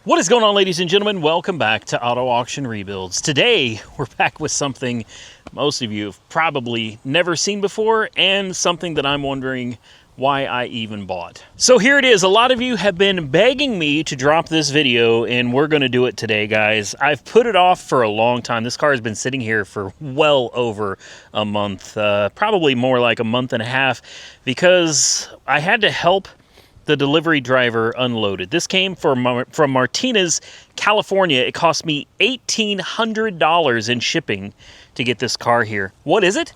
What is going on, ladies and gentlemen? Welcome back to Auto Auction Rebuilds. Today, we're back with something most of you have probably never seen before and something that I'm wondering why I even bought. So here it is. A lot of you have been begging me to drop this video, and we're going to do it today, guys. I've put it off for a long time. This car has been sitting here for well over a month, probably more like a month and a half, because I had to help the delivery driver unloaded. This came from Martinez, California. It cost me $1,800 in shipping to get this car here. What is it?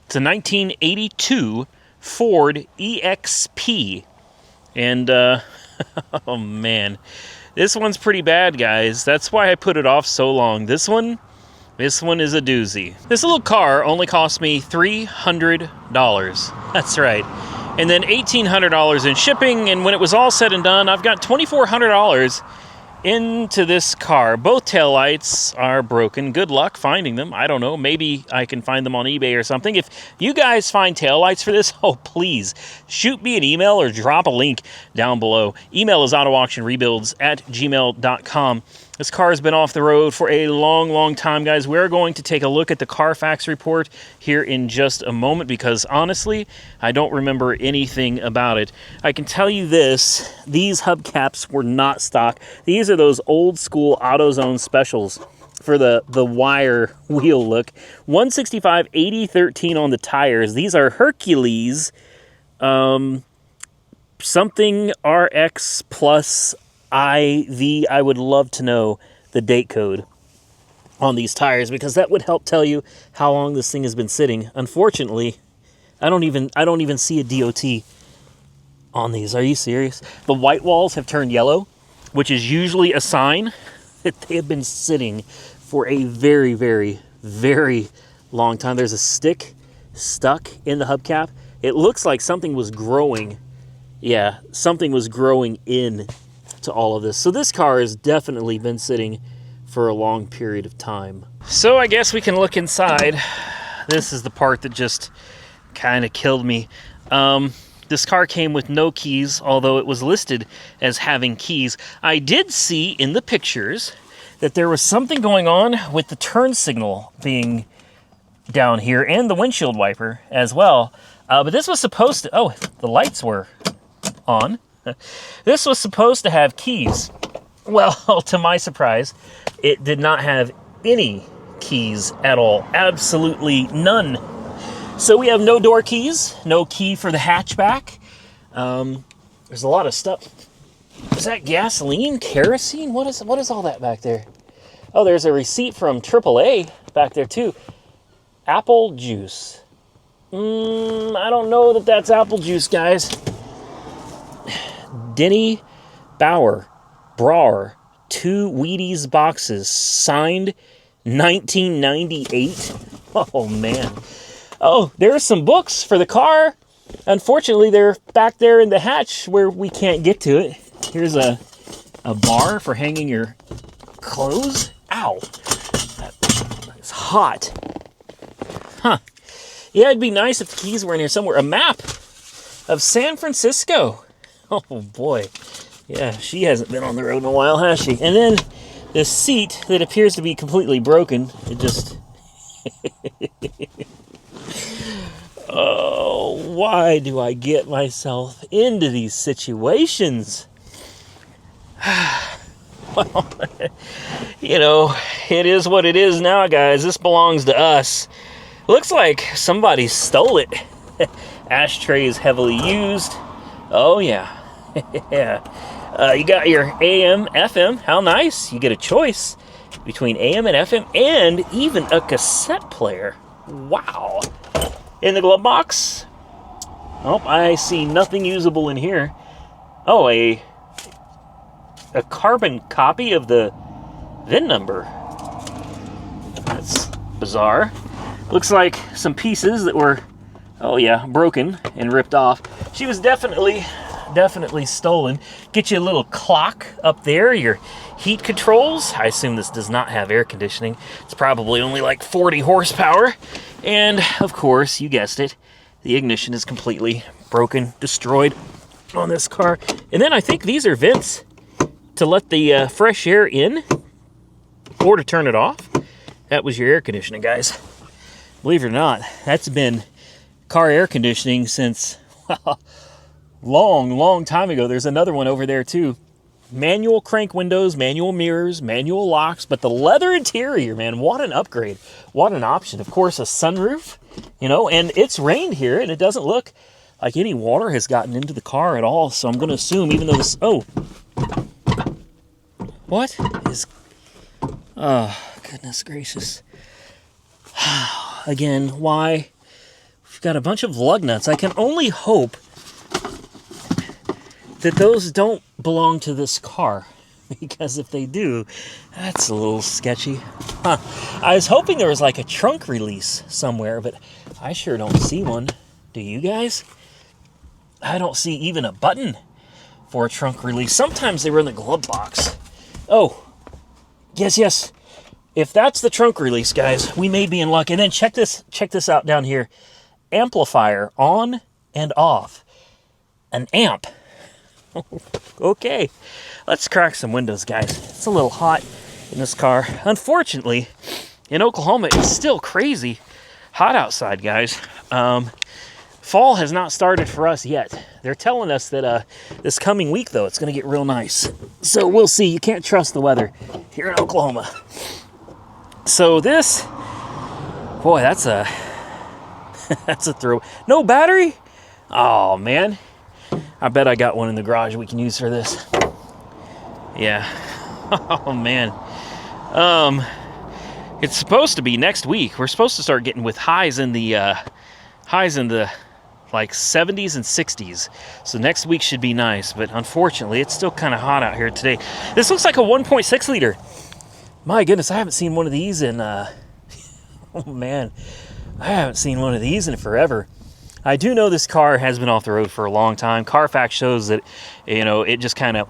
It's a 1982 Ford EXP. And, oh man, this one's pretty bad, guys. That's why I put it off so long. This one is a doozy. This little car only cost me $300. That's right. And then $1,800 in shipping, and when it was all said and done, I've got $2,400 into this car. Both taillights are broken. Good luck finding them. I don't know. Maybe I can find them on eBay or something. If you guys find taillights for this, oh, please shoot me an email or drop a link down below. Email is autoauctionrebuilds@gmail.com. This car has been off the road for a long, long time, guys. We're going to take a look at the Carfax report here in just a moment because, honestly, I don't remember anything about it. I can tell you this. These hubcaps were not stock. These are those old-school AutoZone specials for the wire wheel look. 165, 80, 13 on the tires. These are Hercules something RX plus IV. I would love to know the date code on these tires because that would help tell you how long this thing has been sitting. Unfortunately, I don't even see a DOT on these. Are you serious? The white walls have turned yellow, which is usually a sign that they have been sitting for a very, very, very long time. There's a stick stuck in the hubcap. It looks like something was growing. Yeah, something was growing in to all of this. So this car has definitely been sitting for a long period of time. So I guess we can look inside. This is the part that just kind of killed me. This car came with no keys, although it was listed as having keys. I did see in the pictures that there was something going on with the turn signal being down here and the windshield wiper as well. But this was supposed to, oh, the lights were on. This was supposed to have keys. Well, to my surprise, it did not have any keys at all. Absolutely none. So we have no door keys, no key for the hatchback. There's a lot of stuff. Is that gasoline? Kerosene? What is all that back there? Oh, there's a receipt from AAA back there too. Apple juice. I don't know that that's apple juice, guys. Denny Bauer, 2 Wheaties boxes, signed 1998. Oh, man. Oh, there's some books for the car. Unfortunately, they're back there in the hatch where we can't get to it. Here's a bar for hanging your clothes. Ow. It's hot. Huh. Yeah, it'd be nice if the keys were in here somewhere. A map of San Francisco. Oh, boy. Yeah, she hasn't been on the road in a while, has she? And then this seat that appears to be completely broken. It just... Oh, why do I get myself into these situations? Well, you know, it is what it is now, guys. This belongs to us. Looks like somebody stole it. Ashtray is heavily used. Oh, yeah. Yeah. You got your AM, FM. How nice. You get a choice between AM and FM and even a cassette player. Wow. In the glove box. Oh, I see nothing usable in here. Oh, a carbon copy of the VIN number. That's bizarre. Looks like some pieces that were, oh yeah, broken and ripped off. She was definitely stolen. Get you a little clock up there, your heat controls. I assume this does not have air conditioning. It's probably only like 40 horsepower. And, of course, you guessed it, the ignition is completely broken, destroyed on this car. And then I think these are vents to let the fresh air in or to turn it off. That was your air conditioning, guys. Believe it or not, that's been car air conditioning since long time ago. There's another one over there too. Manual crank windows, manual mirrors, manual locks, but the leather interior, man, what an upgrade. What an option. Of course, a sunroof, you know, and it's rained here and it doesn't look like any water has gotten into the car at all. So I'm going to assume, even though this, oh, what is, oh, goodness gracious. Again, why? We've got a bunch of lug nuts. I can only hope that those don't belong to this car, because if they do, that's a little sketchy. Huh. I was hoping there was like a trunk release somewhere, but I sure don't see one. Do you guys? I don't see even a button for a trunk release. Sometimes they were in the glove box. Oh, yes. If that's the trunk release, guys, we may be in luck. And then check this out down here. Amplifier on and off. An amp. Okay, let's crack some windows, guys. It's a little hot in this car. Unfortunately, in Oklahoma, it's still crazy hot outside, guys. Fall has not started for us yet. They're telling us that this coming week, though, it's going to get real nice. So we'll see. You can't trust the weather here in Oklahoma. So this, boy, that's a that's a throw. No battery? Oh, man. I bet I got one in the garage we can use for this. Yeah. Oh, man. It's supposed to be next week. We're supposed to start getting with highs in the like 70s and 60s. So next week should be nice, but unfortunately, it's still kind of hot out here today. This looks like a 1.6 liter. My goodness, I haven't seen one of these in oh man. I haven't seen one of these in forever. I do know this car has been off the road for a long time. Carfax shows that, you know, it just kind of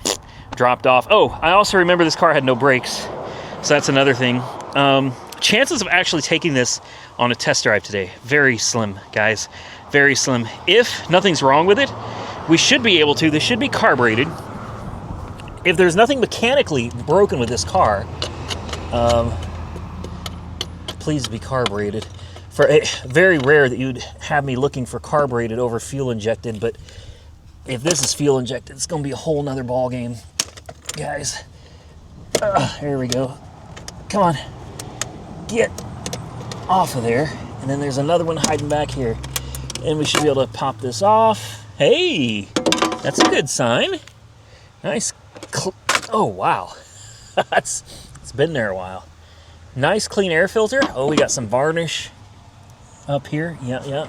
dropped off. Oh, I also remember this car had no brakes. So that's another thing. Chances of actually taking this on a test drive today, very slim, guys. Very slim. If nothing's wrong with it, we should be able to. This should be carbureted. If there's nothing mechanically broken with this car, please be carbureted. Very rare that you'd have me looking for carbureted over fuel injected, but if this is fuel injected, it's going to be a whole nother ball game, guys. Here we go. Come on, get off of there. And then there's another one hiding back here, and we should be able to pop this off. Hey, that's a good sign. Nice. Oh wow, it's been there a while. Nice clean air filter. Oh, we got some varnish up here. Yeah.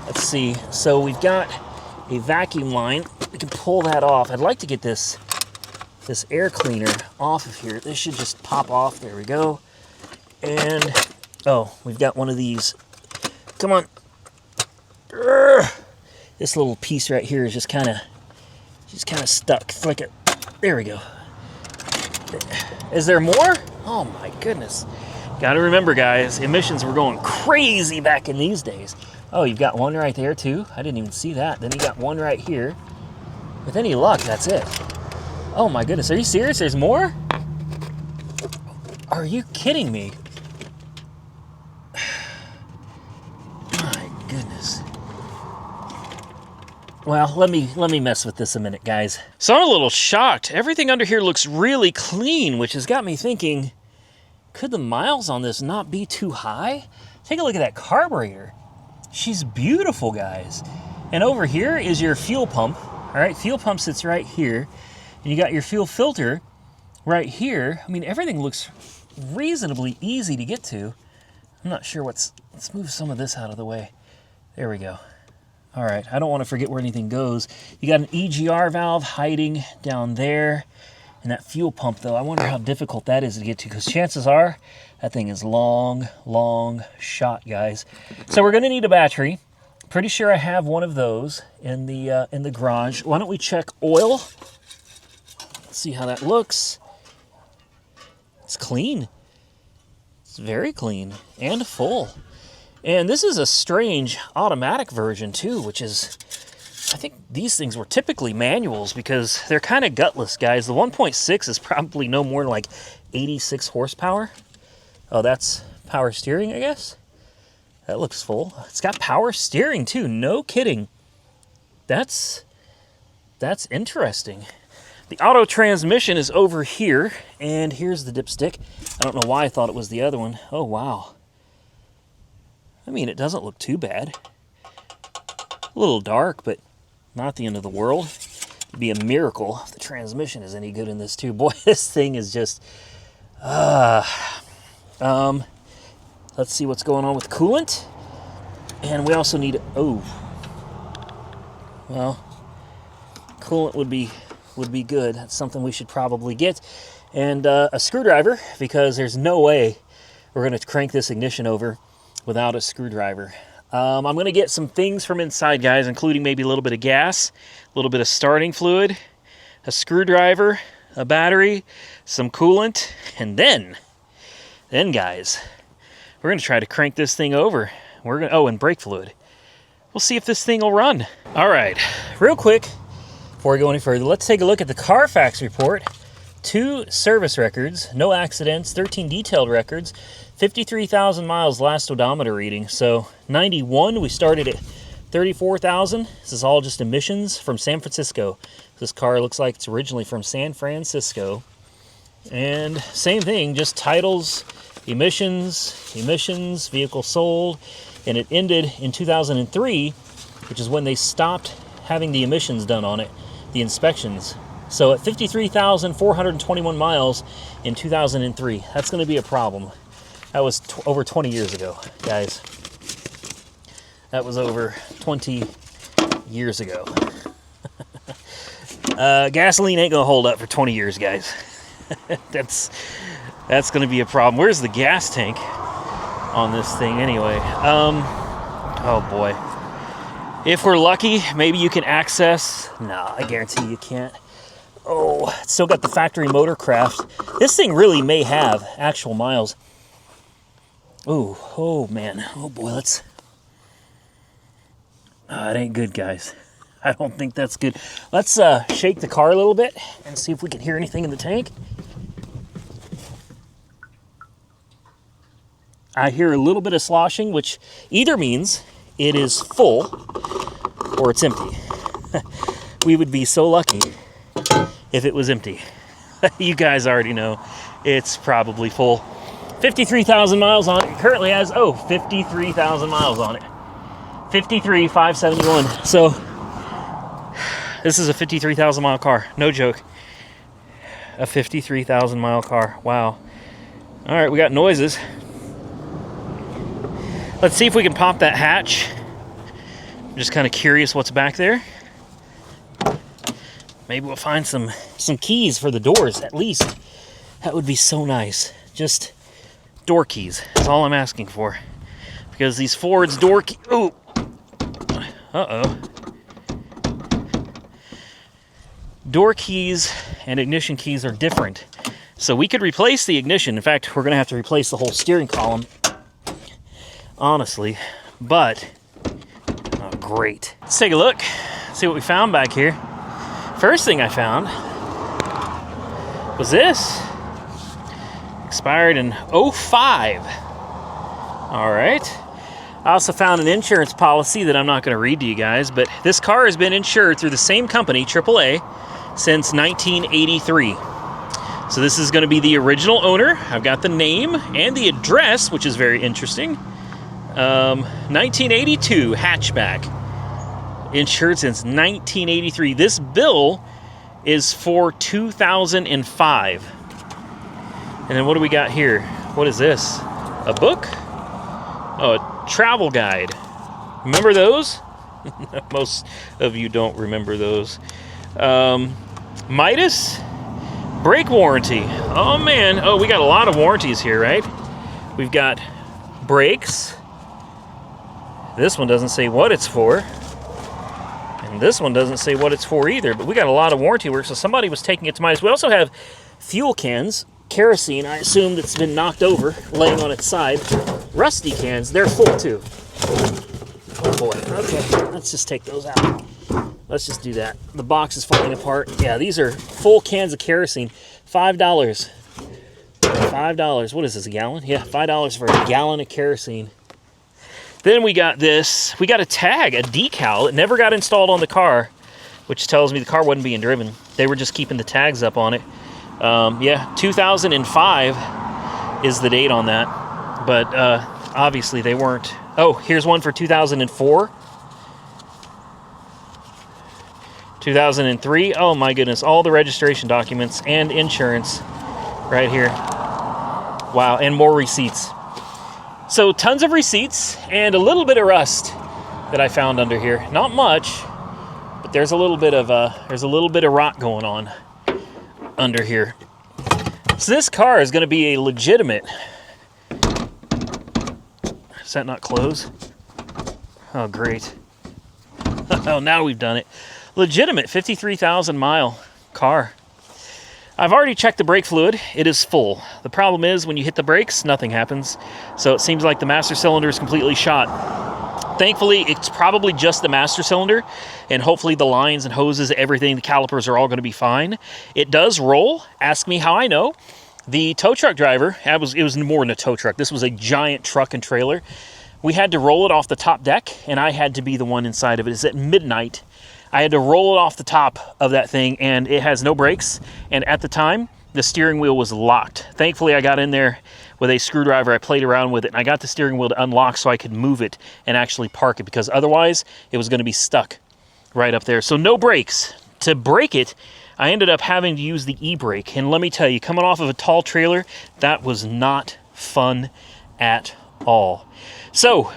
Let's see. So we've got a vacuum line. We can pull that off. I'd like to get this air cleaner off of here. This should just pop off. There we go. And oh, we've got one of these. Come on. This little piece right here is just kind of stuck. Flick it. There we go. Is there more? Oh my goodness. Got to remember, guys, emissions were going crazy back in these days. Oh, you've got one right there too. I didn't even see that. Then you got one right here. With any luck, that's it. Oh my goodness, are you serious? There's more? Are you kidding me? My goodness. Well, let me mess with this a minute, guys. So I'm a little shocked. Everything under here looks really clean, which has got me thinking, could the miles on this not be too high? Take a look at that carburetor. She's beautiful, guys. And over here is your fuel pump. All right, fuel pump sits right here. And you got your fuel filter right here. I mean, everything looks reasonably easy to get to. I'm not sure let's move some of this out of the way. There we go. All right, I don't want to forget where anything goes. You got an EGR valve hiding down there. And that fuel pump, though, I wonder how difficult that is to get to, because chances are that thing is long shot, guys. So we're going to need a battery. Pretty sure I have one of those in the garage. Why don't we check oil? Let's see how that looks. It's clean. It's very clean and full. And this is a strange automatic version too, which is I think these things were typically manuals because they're kind of gutless, guys. The 1.6 is probably no more than like 86 horsepower. Oh, that's power steering, I guess. That looks full. It's got power steering too. No kidding. That's interesting. The auto transmission is over here, and here's the dipstick. I don't know why I thought it was the other one. Oh, wow. I mean, it doesn't look too bad. A little dark, but not the end of the world. It'd be a miracle if the transmission is any good in this too. Boy, this thing is just... let's see what's going on with coolant. And we also need... Oh. Well, coolant would be good. That's something we should probably get. And a screwdriver, because there's no way we're going to crank this ignition over without a screwdriver. I'm going to get some things from inside, guys, including maybe a little bit of gas, a little bit of starting fluid, a screwdriver, a battery, some coolant, and then guys, we're going to try to crank this thing over. And brake fluid. We'll see if this thing will run. All right, real quick, before we go any further, let's take a look at the Carfax report. 2 service records, no accidents, 13 detailed records, 53,000 miles last odometer reading. So 91, we started at 34,000. This is all just emissions from San Francisco. This car looks like it's originally from San Francisco. And same thing, just titles, emissions, vehicle sold. And it ended in 2003, which is when they stopped having the emissions done on it, the inspections. So at 53,421 miles in 2003, that's going to be a problem. That was over 20 years ago, guys. That was over 20 years ago. Gasoline ain't going to hold up for 20 years, guys. That's going to be a problem. Where's the gas tank on this thing anyway? Oh boy. If we're lucky, maybe you can access... No, I guarantee you can't. Oh, it's still got the factory motorcraft. This thing really may have actual miles. Ooh, oh man. Oh boy, let's... it ain't good, guys. I don't think that's good. Let's shake the car a little bit and see if we can hear anything in the tank. I hear a little bit of sloshing, which either means it is full or it's empty. We would be so lucky if it was empty. You guys already know it's probably full. 53,000 miles on it. Currently has, 53,000 miles on it. 53,571. So this is a 53,000 mile car. No joke. A 53,000 mile car. Wow. All right, we got noises. Let's see if we can pop that hatch. I'm just kind of curious what's back there. Maybe we'll find some keys for the doors, at least. That would be so nice. Just door keys. That's all I'm asking for. Because these Ford's door keys... Ooh! Uh-oh. Door keys and ignition keys are different. So we could replace the ignition. In fact, we're going to have to replace the whole steering column. Honestly. But... oh, great. Let's take a look. See what we found back here. First thing I found was this. Expired in 05. All right. I also found an insurance policy that I'm not going to read to you guys, but this car has been insured through the same company, AAA, since 1983. So this is going to be the original owner. I've got the name and the address, which is very interesting. 1982 hatchback. Insured since 1983. This bill is for 2005. And then what do we got here? What is this? A book? Oh, a travel guide. Remember those? Most of you don't remember those. Midas? Brake warranty. Oh man. Oh, we got a lot of warranties here, right? We've got brakes. This one doesn't say what it's for. And this one doesn't say what it's for either, but we got a lot of warranty work, so somebody was taking it to Midas. We also have fuel cans, kerosene, I assume, that's been knocked over, laying on its side. Rusty cans, they're full too. Oh boy, okay, let's just take those out. Let's just do that. The box is falling apart. Yeah, these are full cans of kerosene. $5. $5. What is this, a gallon? Yeah, $5 for a gallon of kerosene. Then we got this. We got a tag, a decal. It never got installed on the car, which tells me the car wasn't being driven. They were just keeping the tags up on it. Yeah, 2005 is the date on that. But obviously they weren't. Oh, here's one for 2004. 2003. Oh my goodness, all the registration documents and insurance right here. Wow, and more receipts. So tons of receipts and a little bit of rust that I found under here. Not much, but there's a little bit of rot going on under here. So this car is going to be a legitimate. Does that not close? Oh, great. Oh, now we've done it. Legitimate 53,000 mile car. I've already checked the brake fluid. It is full. The problem is when you hit the brakes, nothing happens. So it seems like the master cylinder is completely shot. Thankfully, it's probably just the master cylinder, and hopefully the lines and hoses, everything, the calipers are all going to be fine. It does roll. Ask me how I know. The tow truck driver, it was more than a tow truck. This was a giant truck and trailer. We had to roll it off the top deck, and I had to be the one inside of it. It's at midnight. I had to roll it off the top of that thing, and it has no brakes. And at the time, the steering wheel was locked. Thankfully, I got in there with a screwdriver. I played around with it, and I got the steering wheel to unlock so I could move it and actually park it, because otherwise, it was going to be stuck right up there. So no brakes. To brake it, I ended up having to use the e-brake. And let me tell you, coming off of a tall trailer, that was not fun at all. So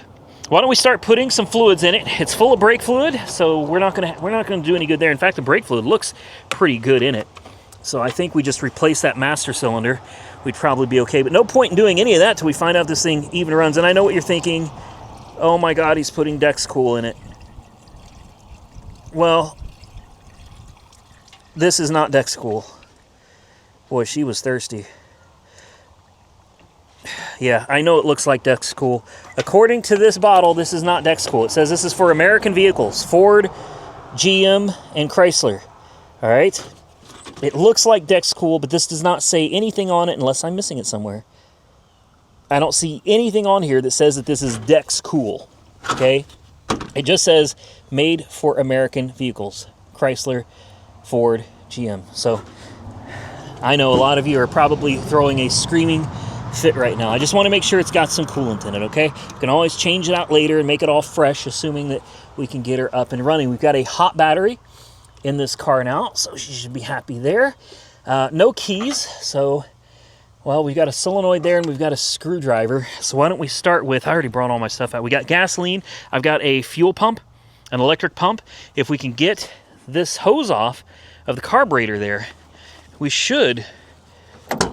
why don't we start putting some fluids in it? It's full of brake fluid, so we're not gonna do any good there. In fact, the brake fluid looks pretty good in it. So I think we just replace that master cylinder. We'd probably be okay, but no point in doing any of that till we find out this thing even runs. And I know what you're thinking. Oh my God, he's putting Dexcool in it. Well, this is not Dexcool. Boy, she was thirsty. Yeah, I know it looks like Dexcool. According to this bottle, this is not Dexcool. It says this is for American vehicles, Ford, GM, and Chrysler. All right? It looks like Dexcool, but this does not say anything on it unless I'm missing it somewhere. I don't see anything on here that says that this is Dexcool, okay? It just says made for American vehicles, Chrysler, Ford, GM. So I know a lot of you are probably throwing a screaming fit right now. I just want to make sure it's got some coolant in it, okay? You can always change it out later and make it all fresh, assuming that we can get her up and running. We've got a hot battery in this car now, so she should be happy there. No keys, so, well, we've got a solenoid there and we've got a screwdriver. So why don't we start with, I already brought all my stuff out. We got gasoline. I've got a fuel pump, an electric pump. If we can get this hose off of the carburetor there, we should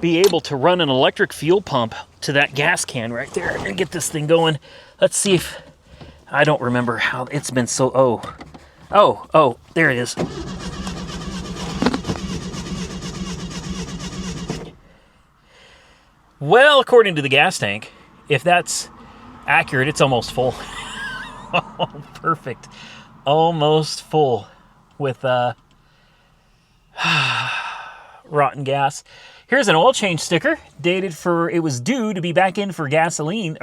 be able to run an electric fuel pump to that gas can right there and get this thing going. Let's see if, I don't remember how, it's been so, oh, there it is. Well, according to the gas tank, if that's accurate, it's almost full. Oh, perfect. Almost full with rotten gas. Here's an oil change sticker dated for, it was due to be back in for gasoline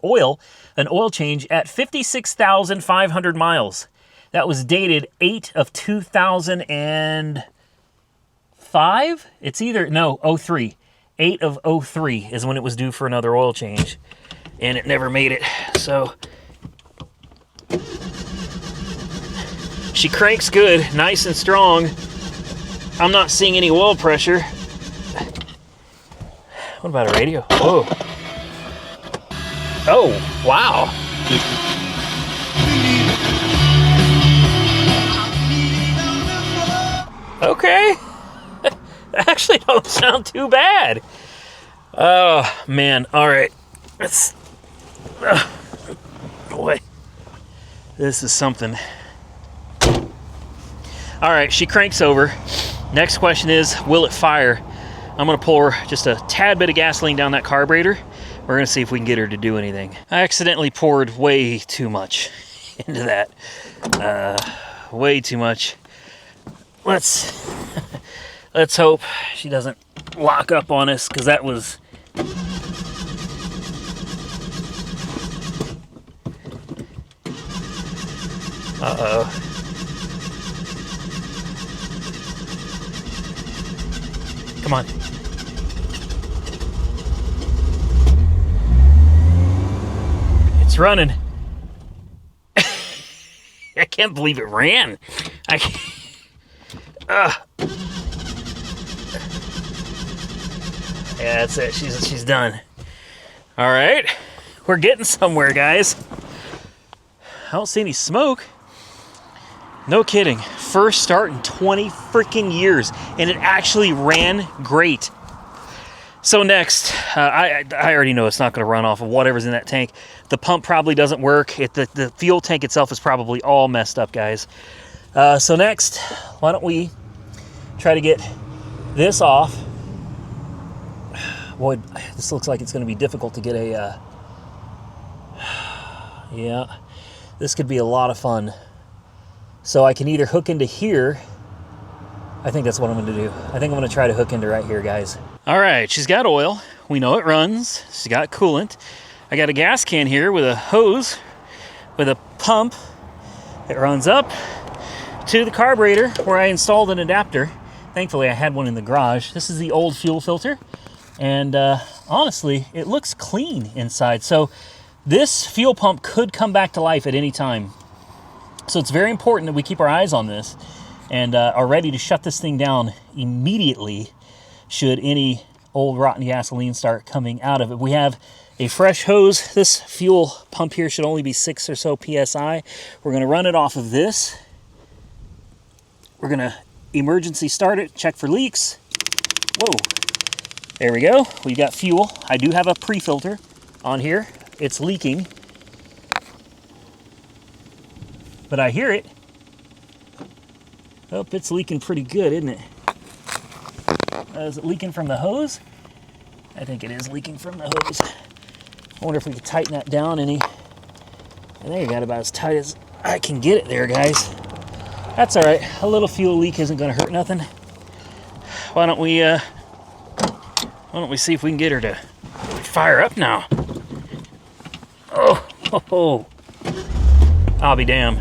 oil, an oil change at 56,500 miles. That was dated 8 of 2005. It's either, no, 03. 8 of 03 is when it was due for another oil change, and it never made it. So she cranks good, nice and strong. I'm not seeing any oil pressure. What about a radio? Oh. Oh, wow. Okay. Actually don't sound too bad. Oh, man. All right. Let's... boy. This is something. All right, she cranks over. Next question is, will it fire? I'm going to pour just a tad bit of gasoline down that carburetor. We're going to see if we can get her to do anything. I accidentally poured way too much into that. way too much. Let's hope she doesn't lock up on us, because that was... Uh-oh. Come on. It's running. I can't believe it ran. I can't. Yeah, that's it. She's done. All right. We're getting somewhere, guys. I don't see any smoke. No kidding. First start in 20 freaking years, and it actually ran great. So next, I already know it's not going to run off of whatever's in that tank. The pump probably doesn't work. The fuel tank itself is probably all messed up, guys. So next, why don't we try to get this off. Boy, this looks like it's going to be difficult to get a... yeah, this could be a lot of fun. So I can either hook into here. I think that's what I'm going to do. I think I'm going to try to hook into right here, guys. All right, she's got oil. We know it runs. She's got coolant. I got a gas can here with a hose, with a pump that runs up to the carburetor where I installed an adapter. Thankfully, I had one in the garage. This is the old fuel filter. And honestly, it looks clean inside. So this fuel pump could come back to life at any time. So it's very important that we keep our eyes on this and are ready to shut this thing down immediately should any old rotten gasoline start coming out of it. We have a fresh hose. This fuel pump here should only be 6 or so PSI. We're going to run it off of this. We're going to emergency start it, check for leaks. Whoa. There we go. We've got fuel. I do have a pre-filter on here. It's leaking. But I hear it. Oh, it's leaking pretty good, isn't it? Is it leaking from the hose? I think it is leaking from the hose. I wonder if we could tighten that down any. And there you got about as tight as I can get it there, guys. That's all right. A little fuel leak isn't going to hurt nothing. Why don't we see if we can get her to fire up now? Oh. I'll be damned.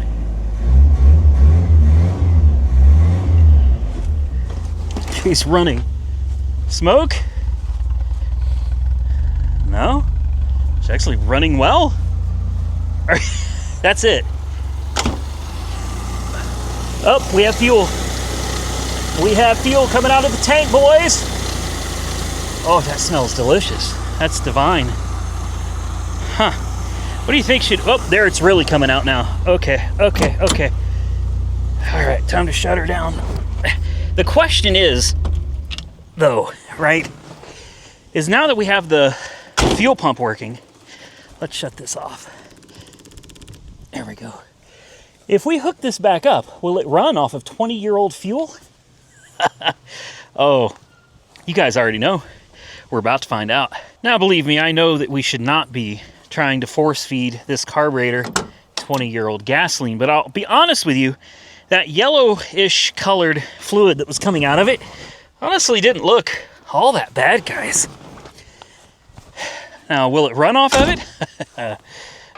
She's running. Smoke? No? She's actually running well? That's it. Oh, we have fuel. We have fuel coming out of the tank, boys. Oh, that smells delicious. That's divine. Huh. What do you think should... Oh, there, it's really coming out now. Okay. All right, time to shut her down. The question is, though, right, is now that we have the fuel pump working, let's shut this off. There we go. If we hook this back up, will it run off of 20-year-old fuel? Oh, you guys already know. We're about to find out. Now, believe me, I know that we should not be trying to force feed this carburetor 20-year-old gasoline, but I'll be honest with you, that yellowish colored fluid that was coming out of it honestly didn't look all that bad, guys. Now, will it run off of it?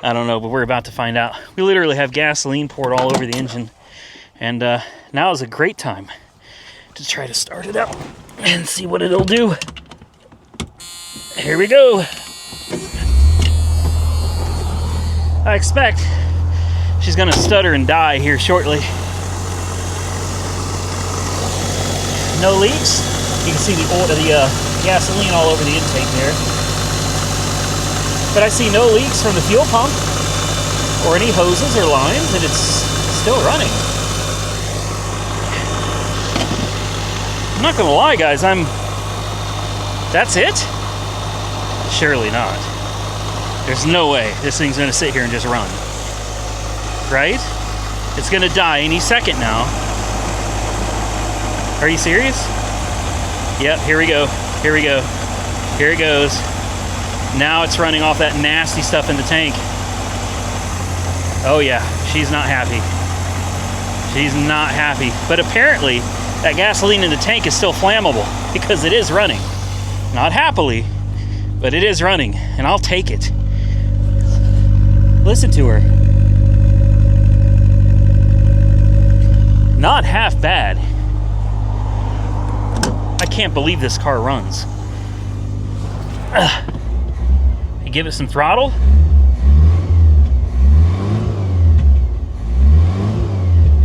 I don't know, but we're about to find out. We literally have gasoline poured all over the engine, and now is a great time to try to start it up and see what it'll do. Here we go. I expect she's gonna stutter and die here shortly. No leaks. You can see the gasoline all over the intake there. But I see no leaks from the fuel pump or any hoses or lines, and it's still running. I'm not gonna lie, guys, that's it? Surely not. There's no way this thing's gonna sit here and just run. Right? It's gonna die any second now. Are you serious? Yep, here we go. Here it goes. Now it's running off that nasty stuff in the tank. Oh yeah, she's not happy. She's not happy. But apparently, that gasoline in the tank is still flammable because it is running. Not happily, but it is running, and I'll take it. Listen to her. Not half bad. I can't believe this car runs. You give it some throttle.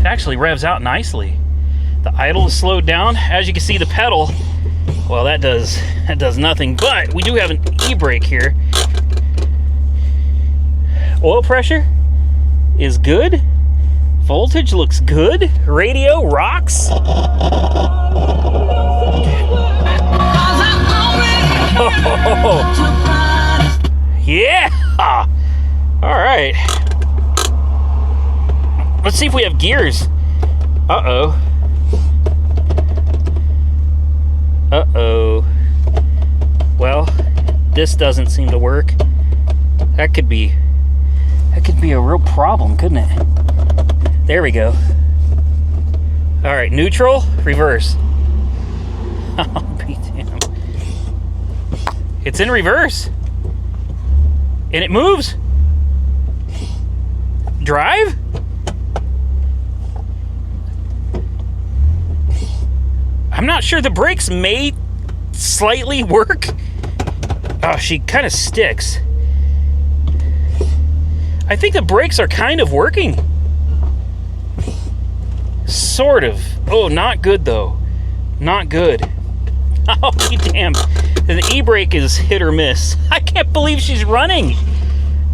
It actually revs out nicely. The idle is slowed down. As you can see, the pedal, well, that does nothing, but we do have an e-brake here. Oil pressure is good. Voltage looks good. Radio rocks. Oh, yeah. All right. Let's see if we have gears. Uh-oh. Uh-oh. Well, this doesn't seem to work. That could be a real problem, couldn't it? There we go. All right, neutral, reverse. Oh, be damn. It's in reverse. And it moves. Drive? I'm not sure. The brakes may slightly work. Oh, she kind of sticks. I think the brakes are kind of working. Sort of. Oh, not good though. Not good. Oh, damn. The e-brake is hit or miss. I can't believe she's running.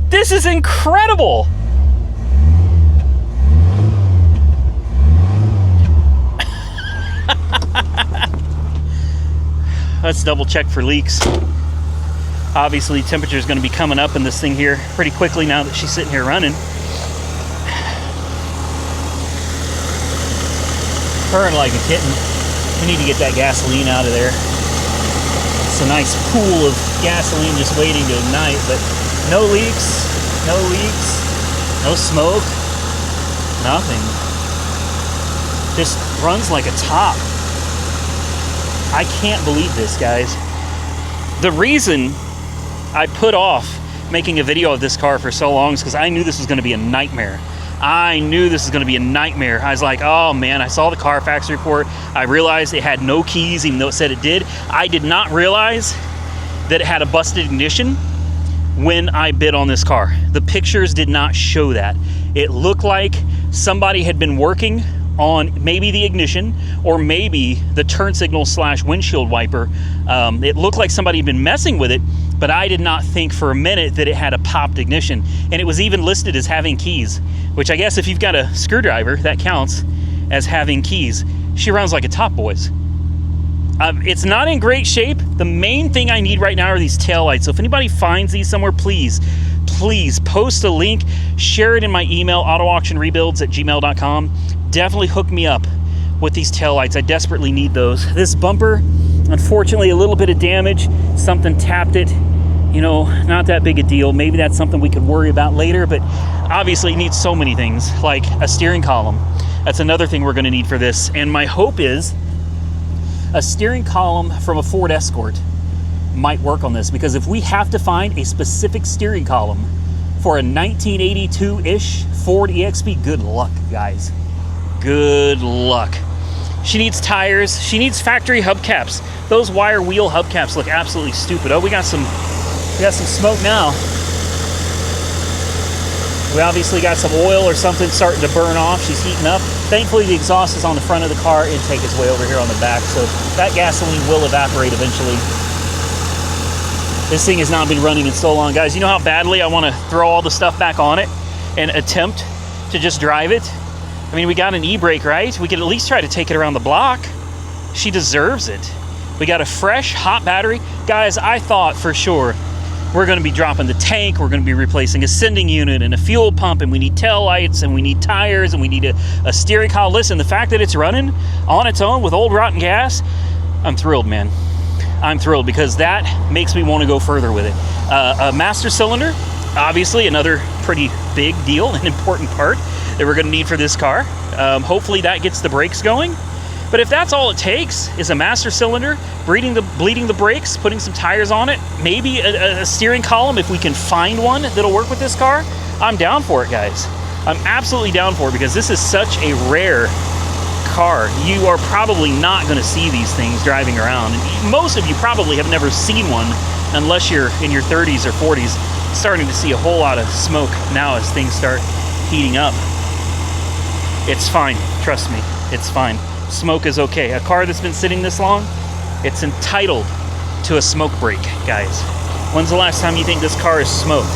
This is incredible. Let's double check for leaks. Obviously, temperature is going to be coming up in this thing here pretty quickly now that she's sitting here running. Purring like a kitten. We need to get that gasoline out of there. It's a nice pool of gasoline just waiting to ignite, but no leaks, no smoke, nothing. Just runs like a top. I can't believe this, guys. The reason I put off making a video of this car for so long is because I knew this was going to be a nightmare. I knew this was going to be a nightmare. I was like, oh man, I saw the Carfax report. I realized it had no keys, even though it said it did. I did not realize that it had a busted ignition when I bid on this car. The pictures did not show that. It looked like somebody had been working on maybe the ignition or maybe the turn signal / windshield wiper. It looked like somebody had been messing with it, but I did not think for a minute that it had a popped ignition. And it was even listed as having keys, which I guess if you've got a screwdriver, that counts as having keys. She runs like a top, boys. It's not in great shape. The main thing I need right now are these taillights. So if anybody finds these somewhere, please post a link, share it in my email, autoauctionrebuilds@gmail.com. Definitely hook me up with these taillights. I desperately need those. This bumper, unfortunately, a little bit of damage. Something tapped it. You know, not that big a deal. Maybe that's something we could worry about later, but obviously it needs so many things, like a steering column. That's another thing we're gonna need for this. And my hope is a steering column from a Ford Escort might work on this, because if we have to find a specific steering column for a 1982-ish Ford EXP, good luck, guys. Good luck. She needs tires. She needs factory hubcaps. Those wire wheel hubcaps look absolutely stupid. Oh, we got some smoke now. We obviously got some oil or something starting to burn off. She's heating up. Thankfully, the exhaust is on the front of the car. Intake is way over here on the back, so that gasoline will evaporate eventually. This thing has not been running in so long. Guys, you know how badly I want to throw all the stuff back on it and attempt to just drive it? I mean, we got an e-brake, right? We could at least try to take it around the block. She deserves it. We got a fresh, hot battery. Guys, I thought for sure we're gonna be dropping the tank, we're gonna be replacing a sending unit and a fuel pump, and we need tail lights, and we need tires, and we need a steering column. Listen, the fact that it's running on its own with old rotten gas, I'm thrilled, man. I'm thrilled, because that makes me want to go further with it. A master cylinder obviously another pretty big deal, an important part that we're going to need for this car. Hopefully that gets the brakes going. But if that's all it takes is a master cylinder, bleeding the brakes, putting some tires on it, maybe a steering column if we can find one that'll work with this car, I'm down for it, guys. I'm absolutely down for it because this is such a rare car. You are probably not going to see these things driving around. And most of you probably have never seen one unless you're in your 30s or 40s, starting to see a whole lot of smoke now as things start heating up. It's fine. Trust me, it's fine. Smoke is okay. A car that's been sitting this long, it's entitled to a smoke break, guys. When's the last time you think this car is smoked?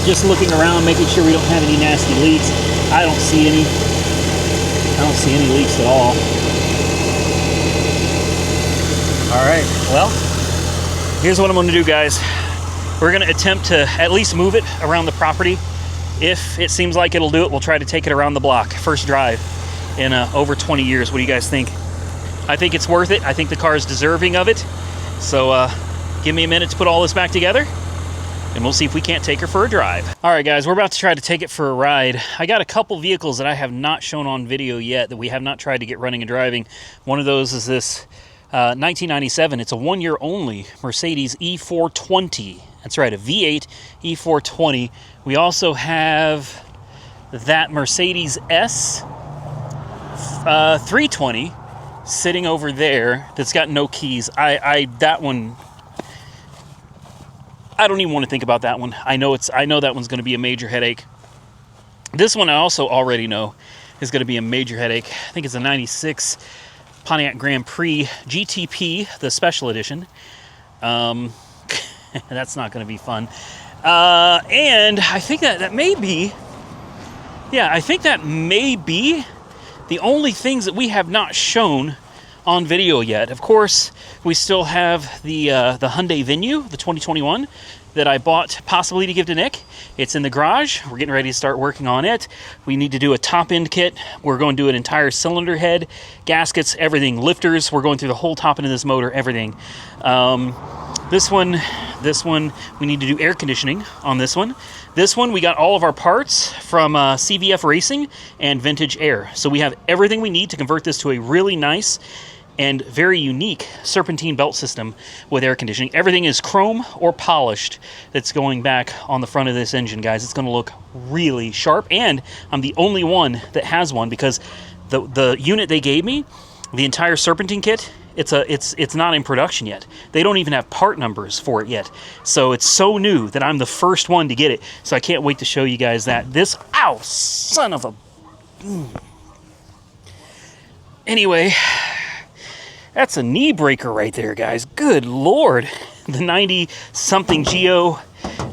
Just looking around, making sure we don't have any nasty leaks. I don't see any. I don't see any leaks at all. All right, well, here's what I'm gonna do, guys. We're gonna attempt to at least move it around the property. If it seems like it'll do it, we'll try to take it around the block. First drive in over 20 years. What do you guys think? I think it's worth it. I think the car is deserving of it. So give me a minute to put all this back together, and we'll see if we can't take her for a drive. All right, guys, we're about to try to take it for a ride. I got a couple vehicles that I have not shown on video yet that we have not tried to get running and driving. One of those is this 1997. It's a one-year only Mercedes E420. That's right, a V8 E420. We also have that Mercedes S 320 sitting over there that's got no keys. That one, I don't even want to think about that one. I know that one's going to be a major headache. This one I also already know is going to be a major headache. I think it's a 96 Pontiac Grand Prix GTP, the special edition. That's not going to be fun. And I think that may be, I think that may be the only things that we have not shown on video yet. Of course, we still have the Hyundai Venue, the 2021, that I bought possibly to give to Nick. It's in the garage. We're getting ready to start working on it. We need to do a top end kit. We're going to do an entire cylinder head, gaskets, everything, lifters. We're going through the whole top end of this motor, everything. This one, we need to do air conditioning on this one. This one, we got all of our parts from CVF Racing and Vintage Air. So we have everything we need to convert this to a really nice and very unique serpentine belt system with air conditioning. Everything is chrome or polished that's going back on the front of this engine, guys. It's going to look really sharp, and I'm the only one that has one because the unit they gave me, the entire serpentine kit, it's not in production yet. They don't even have part numbers for it yet. So it's so new that I'm the first one to get it. So I can't wait to show you guys that. Ow, son of a... Anyway, that's a knee breaker right there, guys. Good Lord. The 90-something Geo,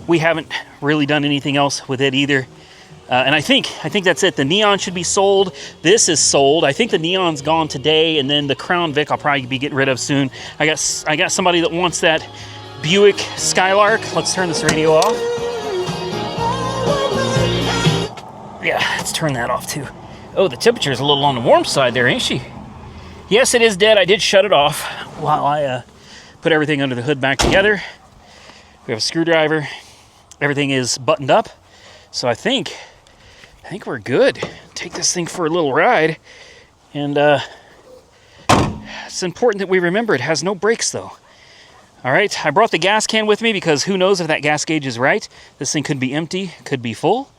we haven't really done anything else with it either. And I think that's it. The Neon should be sold. This is sold. I think the Neon's gone today, and then the Crown Vic I'll probably be getting rid of soon. I got somebody that wants that Buick Skylark. Let's turn this radio off. Yeah, let's turn that off too. Oh, the temperature is a little on the warm side there, ain't she? Yes, it is dead. I did shut it off while I put everything under the hood back together. We have a screwdriver. Everything is buttoned up. So I think we're good. Take this thing for a little ride. And it's important that we remember it has no brakes though. All right, I brought the gas can with me because who knows if that gas gauge is right. This thing could be empty, could be full.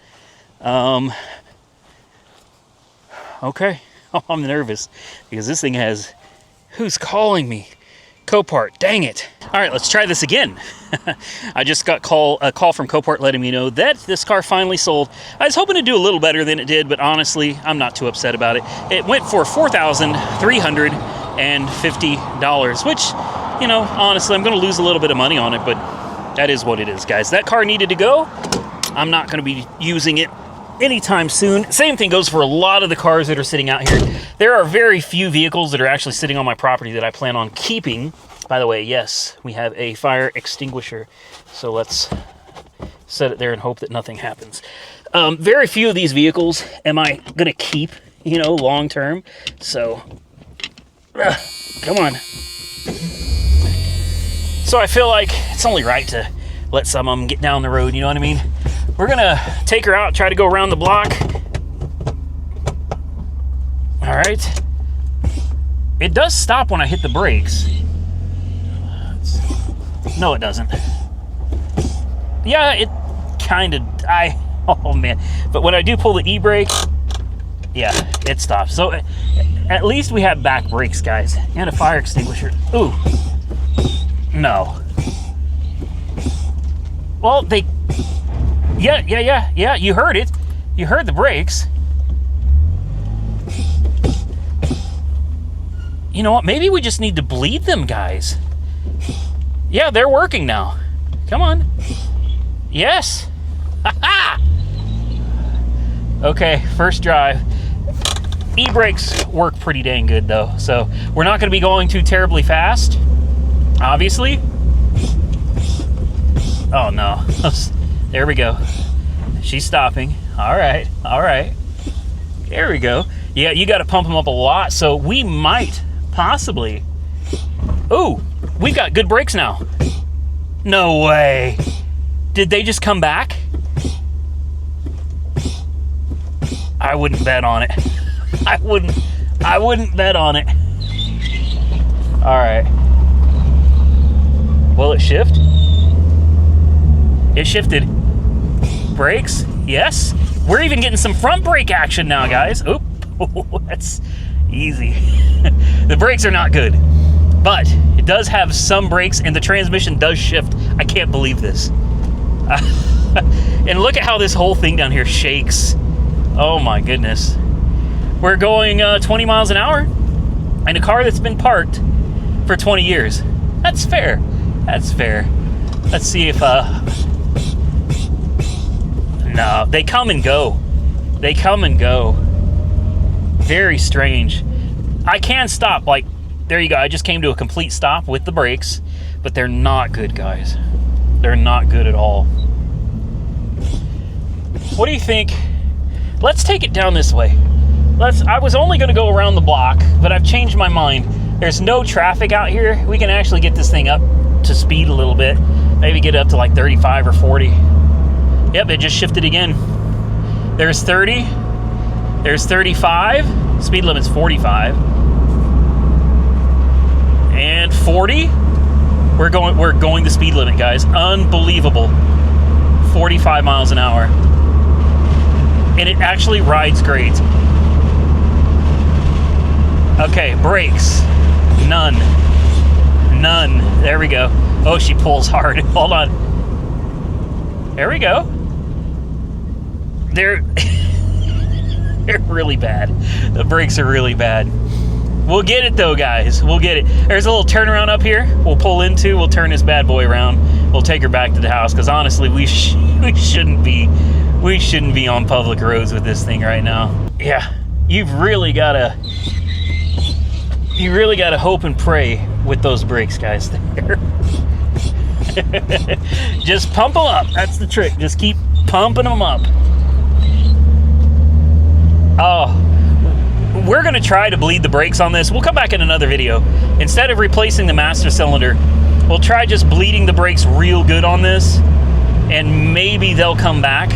Okay, oh, I'm nervous because this thing has, who's calling me? Copart, dang it. All right, let's try this again. I just got a call from Copart letting me know that this car finally sold. I was hoping to do a little better than it did, but honestly, I'm not too upset about it. It went for $4,350, which, you know, honestly, I'm going to lose a little bit of money on it, but that is what it is, guys. That car needed to go. I'm not going to be using it anytime soon. Same thing goes for a lot of the cars that are sitting out here. There are very few vehicles that are actually sitting on my property that I plan on keeping. By the way, yes, we have a fire extinguisher, so let's set it there and hope that nothing happens. Very few of these vehicles am I gonna keep, you know, long term. So come on. So I feel like it's only right to let some of them get down the road, you know what I mean? We're gonna take her out, try to go around the block. All right. It does stop when I hit the brakes. No, it doesn't. Yeah, it kind of, oh man. But when I do pull the e-brake, yeah, it stops. So at least we have back brakes, guys, and a fire extinguisher. Ooh, no. Well, yeah, you heard it. You heard the brakes. You know what? Maybe we just need to bleed them, guys. Yeah, they're working now. Come on. Yes. Ha-ha! Okay, first drive. E-brakes work pretty dang good, though. So we're not going to be going too terribly fast, obviously. Oh, no. There we go. She's stopping. All right. All right. There we go. Yeah, you got to pump them up a lot, so we might possibly... Ooh, we've got good brakes now. No way. Did they just come back? I wouldn't bet on it. I wouldn't bet on it. All right. Will it shift? It shifted. Brakes? Yes. We're even getting some front brake action now, guys. Oop. That's easy. The brakes are not good, but it does have some brakes and the transmission does shift. I can't believe this. And look at how this whole thing down here shakes. Oh my goodness. We're going 20 miles an hour in a car that's been parked for 20 years. That's fair. That's fair. Let's see if... No, they come and go. They come and go. Very strange. I can stop, like, there you go. I just came to a complete stop with the brakes, but they're not good, guys. They're not good at all. What do you think? Let's take it down this way. I was only gonna go around the block, but I've changed my mind. There's no traffic out here. We can actually get this thing up to speed a little bit. Maybe get up to like 35 or 40. Yep, it just shifted again. There's 30, there's 35, speed limit's 45. And 40, we're going the speed limit, guys. Unbelievable. 45 miles an hour. And it actually rides great. Okay, brakes. None. There we go. Oh, she pulls hard. Hold on. There we go. They're really bad. The brakes are really bad. We'll get it though, guys. We'll get it. There's a little turnaround up here. We'll pull into. We'll turn this bad boy around. We'll take her back to the house because honestly, we shouldn't be on public roads with this thing right now. Yeah, you really gotta hope and pray with those brakes, guys. There. Just pump them up. That's the trick. Just keep pumping them up. Oh, we're gonna try to bleed the brakes on this. We'll come back in another video. Instead of replacing the master cylinder, we'll try just bleeding the brakes real good on this, and maybe they'll come back.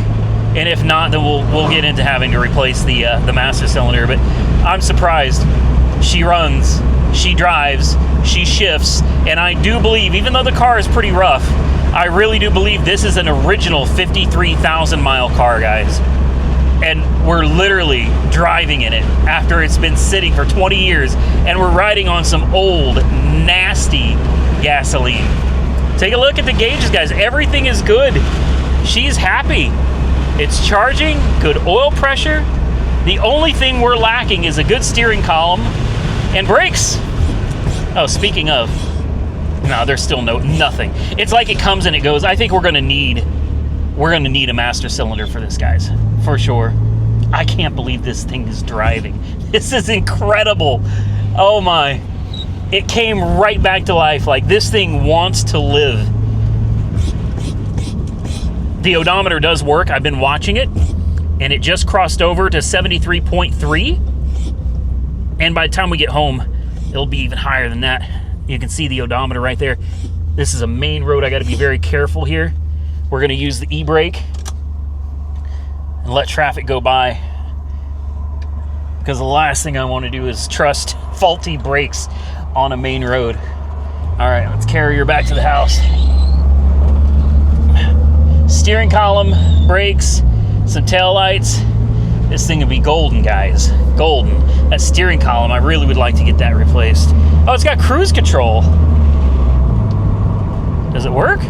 And if not, then we'll get into having to replace the master cylinder. But I'm surprised. She runs, she drives, she shifts, and I do believe, even though the car is pretty rough, I really do believe this is an original 53,000 mile car, guys. And we're literally driving in it after it's been sitting for 20 years, and we're riding on some old, nasty gasoline. Take a look at the gauges, guys. Everything is good. She's happy. It's charging, good oil pressure. The only thing we're lacking is a good steering column and brakes. Oh, speaking of, no, there's still nothing. It's like it comes and it goes. I think we're gonna need a master cylinder for this, guys, for sure. I can't believe this thing is driving. This is incredible. Oh my, it came right back to life. Like, this thing wants to live. The odometer does work. I've been watching it, and it just crossed over to 73.3. And by the time we get home, it'll be even higher than that. You can see the odometer right there. This is a main road. I got to be very careful here. We're going to use the e-brake and let traffic go by, because the last thing I want to do is trust faulty brakes on a main road. All right, let's carry her back to the house. Steering column, brakes, some tail lights. This thing would be golden, guys. Golden. That steering column, I really would like to get that replaced. Oh, it's got cruise control. Does it work?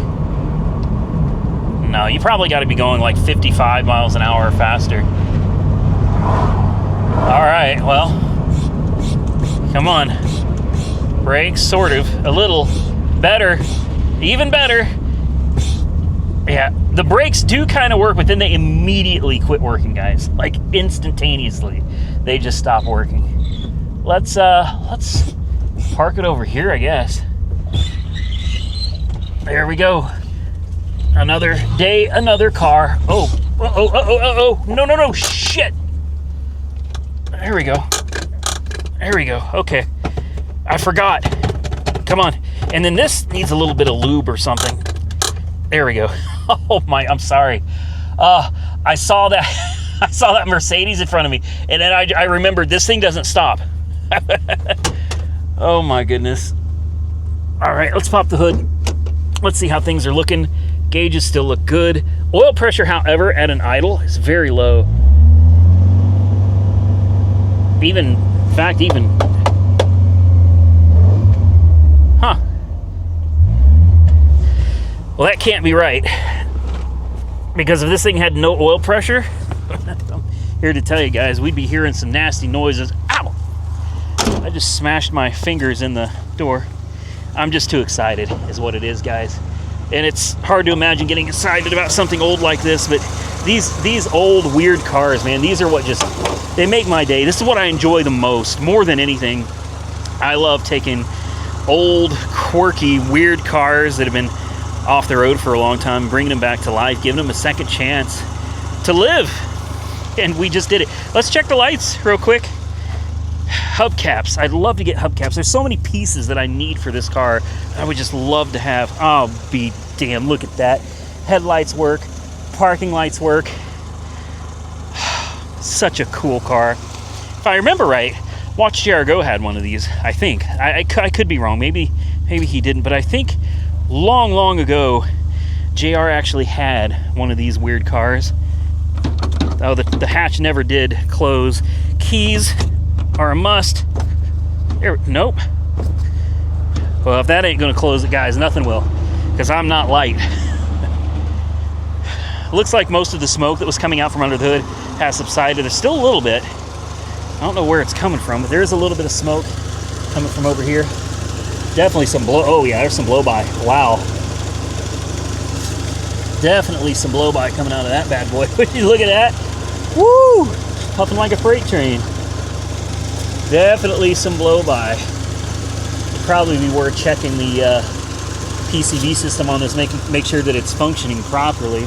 No, you probably got to be going like 55 miles an hour or faster. All right, well, come on. Brakes, sort of. A little better. Even better. Yeah, the brakes do kind of work, but then they immediately quit working, guys. Like instantaneously, they just stop working. Let's park it over here, I guess. There we go. Another day, another car. Oh, no, shit. There we go. Okay, I forgot. Come on. And then this needs a little bit of lube or something. There we go. Oh my, I'm sorry. I saw that Mercedes in front of me, and then I remembered this thing doesn't stop. Oh my goodness. All right, let's pop the hood. Let's see how things are looking. Gauges still look good. Oil pressure, however, at an idle is very low. Even, huh. Well, that can't be right, because if this thing had no oil pressure, I'm here to tell you guys, we'd be hearing some nasty noises. Ow! I just smashed my fingers in the door. I'm just too excited, is what it is, guys. And it's hard to imagine getting excited about something old like this, but these old weird cars, man, these are what they make my day. This is what I enjoy the most, more than anything. I love taking old, quirky, weird cars that have been off the road for a long time, bringing them back to life, giving them a second chance to live. And we just did it. Let's check the lights real quick. Hubcaps. I'd love to get hubcaps. There's so many pieces that I need for this car I would just love to have. Oh, be damn, look at that. Headlights work, parking lights work. Such a cool car. If I remember right, Watch JR Go had one of these, I think. I could be wrong. Maybe he didn't, but I think long ago, JR actually had one of these weird cars. Oh, the hatch never did close. Keys are a must. Nope. Well, if that ain't gonna close it, guys, nothing will, because I'm not light. Looks like most of the smoke that was coming out from under the hood has subsided. There's still a little bit. I don't know where it's coming from, but there's a little bit of smoke coming from over here. Definitely some blow. Oh yeah, there's some blow by. Wow. Definitely some blow by coming out of that bad boy. Would you look at that? Woo! Puffing like a freight train. Definitely some blow by. It'd probably be worth checking the PCB system on this, make sure that it's functioning properly.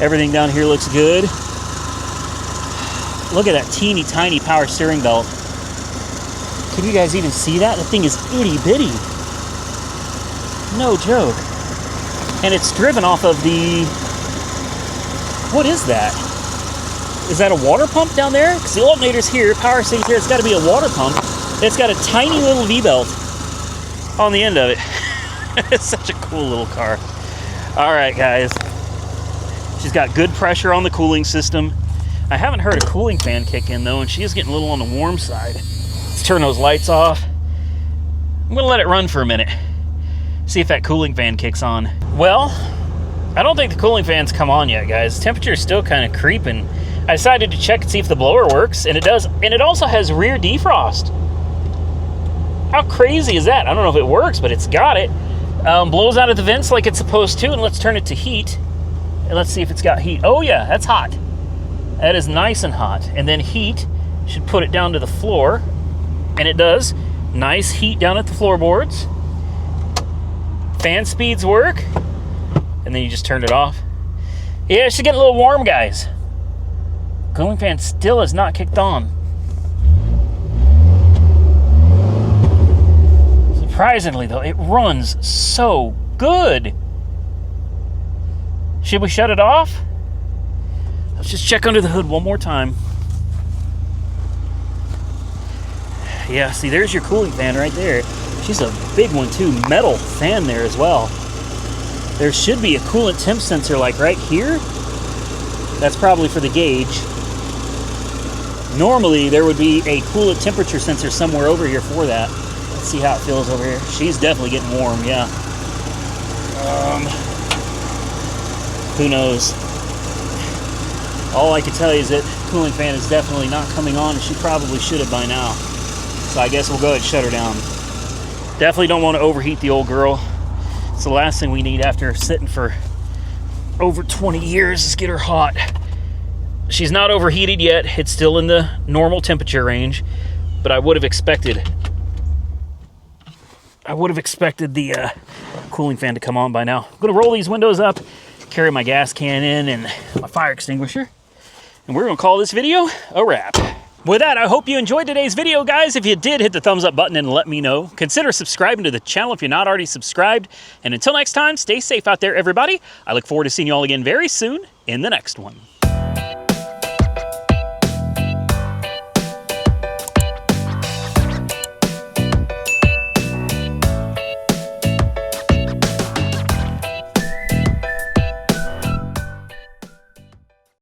Everything down here looks good. Look at that teeny tiny power steering belt. Can you guys even see that? The thing is itty bitty. No joke. And it's driven off of the... What is that? Is that a water pump down there? Because the alternator's here, power stays here. It's got to be a water pump. It's got a tiny little V-belt on the end of it. It's such a cool little car. All right, guys. She's got good pressure on the cooling system. I haven't heard a cooling fan kick in, though, and she is getting a little on the warm side. Let's turn those lights off. I'm going to let it run for a minute. See if that cooling fan kicks on. Well, I don't think the cooling fan's come on yet, guys. The temperature is still kind of creeping. I decided to check and see if the blower works, and it does. And it also has rear defrost. How crazy is that? I don't know if it works, but it's got it. Blows out of the vents like it's supposed to, and let's turn it to heat. And let's see if it's got heat. Oh yeah, that's hot. That is nice and hot. And then heat should put it down to the floor. And it does. Nice heat down at the floorboards. Fan speeds work. And then you just turn it off. Yeah, it's getting a little warm, guys. Cooling fan still has not kicked on. Surprisingly, though, it runs so Good. Should we shut it off? Let's just check under the hood one more time. Yeah, see, there's your cooling fan right there. She's a big one too. Metal fan there as well. There should be a coolant temp sensor like right here. That's probably for the gauge. Normally, there would be a coolant temperature sensor somewhere over here for that. Let's see how it feels over here. She's definitely getting warm, yeah. Who knows? All I can tell you is that cooling fan is definitely not coming on, and she probably should have by now. So I guess we'll go ahead and shut her down. Definitely don't want to overheat the old girl. It's the last thing we need after sitting for over 20 years is get her hot. She's not overheated yet. It's still in the normal temperature range, but I would have expected the cooling fan to come on by now. I'm gonna roll these windows up, carry my gas can in and my fire extinguisher, and we're gonna call this video a wrap. With that, I hope you enjoyed today's video, guys. If you did, hit the thumbs up button and let me know. Consider subscribing to the channel if you're not already subscribed. And until next time, stay safe out there, everybody. I look forward to seeing you all again very soon in the next one.